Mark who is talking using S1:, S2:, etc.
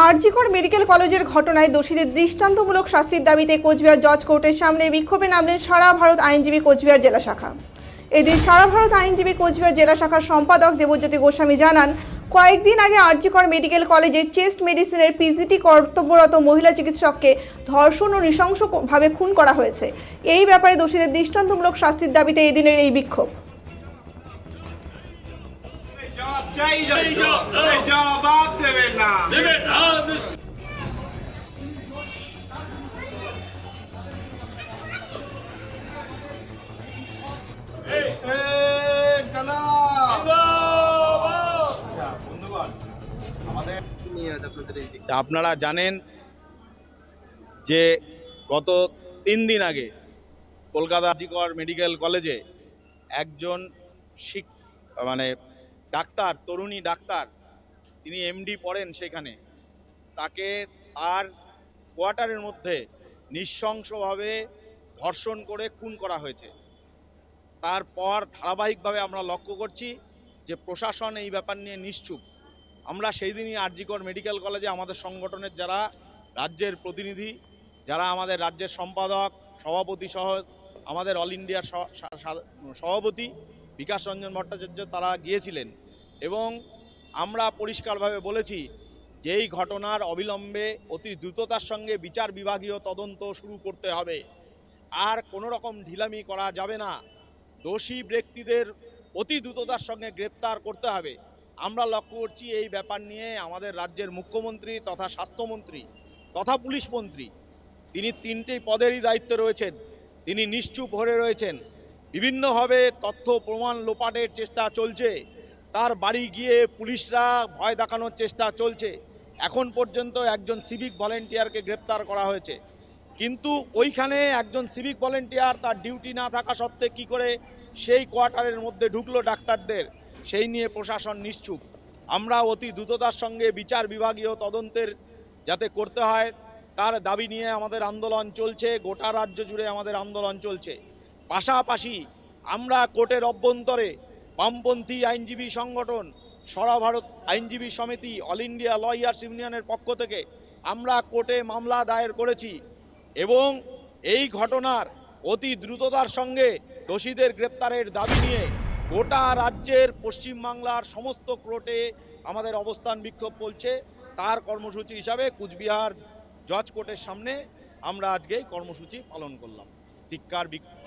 S1: RG Kar medical কলেজের ঘটনায় দোষীদের দৃষ্টান্তমূলক শাস্তির দাবিতে কোচবিহার জজ কোর্টের সামনে বিক্ষোভে নামলেন সারা ভারত আইনজীবী কোচবিহার জেলা শাখা। এদিন সারা ভারত আইনজীবী কোচবিহার জেলা শাখার সম্পাদক দেবজ্যোতি গোস্বামী জানান, কয়েকদিন আগে আরজিকর মেডিকেল কলেজে চেস্ট মেডিসিনের পিজিটি কর্তব্যরত মহিলা চিকিৎসককে ধর্ষণ ও নৃশংসভাবে খুন করা হয়েছে। এই ব্যাপারে দোষীদের দৃষ্টান্তমূলক শাস্তির দাবিতে এই দিনের এই বিক্ষোভ।
S2: জবাব দেবেন না।
S3: আপনারা জানেন যে গত 3 দিন আগে কলকাতা আরজিকর মেডিকেল কলেজে একজন ডাক্তার, তরুণী ডাক্তার, তিনি এমডি পড়েন, সেখানে তাকে তার কোয়ার্টারের মধ্যে নৃশংসভাবে ধর্ষণ করে খুন করা হয়েছে। তারপর ধারাবাহিকভাবে আমরা লক্ষ্য করছি যে প্রশাসন এই ব্যাপার নিয়ে নিশ্চুপ। আমরা সেই দিনই আরজিকর মেডিকেল কলেজে আমাদের সংগঠনের যারা রাজ্যের প্রতিনিধি, যারা আমাদের রাজ্যের সম্পাদক, সভাপতি সহ আমাদের অল ইন্ডিয়ার সভাপতি বিকাশ রঞ্জন ভট্টাচার্য, তারা গিয়েছিলেন এবং আমরা পরিষ্কারভাবে বলেছি যে এই ঘটনার অবিলম্বে অতি দ্রুততার সঙ্গে বিচার বিভাগীয় তদন্ত শুরু করতে হবে, আর কোনো রকম ঢিলামি করা যাবে না। দোষী ব্যক্তিদের অতি দ্রুততার সঙ্গে গ্রেপ্তার করতে হবে। আমরা লক্ষ্য করছি এই ব্যাপার নিয়ে আমাদের রাজ্যের মুখ্যমন্ত্রী তথা স্বাস্থ্যমন্ত্রী তথা পুলিশ মন্ত্রী, তিনি 3টি পদেরই দায়িত্বে রয়েছেন, তিনি নিশ্চুপ হয়ে রয়েছেন। বিভিন্নভাবে তথ্য প্রমাণ লোপাটের চেষ্টা চলছে, তার বাড়ি গিয়ে পুলিশরা ভয় দেখানোর চেষ্টা চলছে। এখন পর্যন্ত একজন সিভিক ভলেন্টিয়ারকে গ্রেপ্তার করা হয়েছে, কিন্তু ওইখানে একজন সিভিক ভলেন্টিয়ার তার ডিউটি না থাকা সত্ত্বে কি করে সেই কোয়ার্টারের মধ্যে ঢুকলো ডাক্তারদের, সেই নিয়ে প্রশাসন নিশ্চুপ। আমরা অতি দ্রুততার সঙ্গে বিচার বিভাগীয় তদন্তের যাতে করতে হয় তার দাবি নিয়ে আমাদের আন্দোলন চলছে, গোটা রাজ্য জুড়ে আমাদের আন্দোলন চলছে। পাশাপাশি আমরা কোর্টের অভ্যন্তরে বামপন্থী আইনজীবী সংগঠন সারা ভারত আইনজীবী সমিতি, অল ইন্ডিয়া লয়ার্স ইউনিয়নের পক্ষ থেকে আমরা কোর্টে মামলা দায়ের করেছি এবং এই ঘটনার অতি দ্রুততার সঙ্গে দোষীদের গ্রেপ্তারের দাবি নিয়ে গোটা রাজ্যের পশ্চিমবাংলার সমস্ত কোর্টে আমাদের অবস্থান বিক্ষোভ চলছে। তার কর্মসূচি হিসাবে কুচবিহার জজ কোর্টের সামনে আমরা আজকে কর্মসূচি পালন করলাম। ধিক্কার বিক্ষোভ।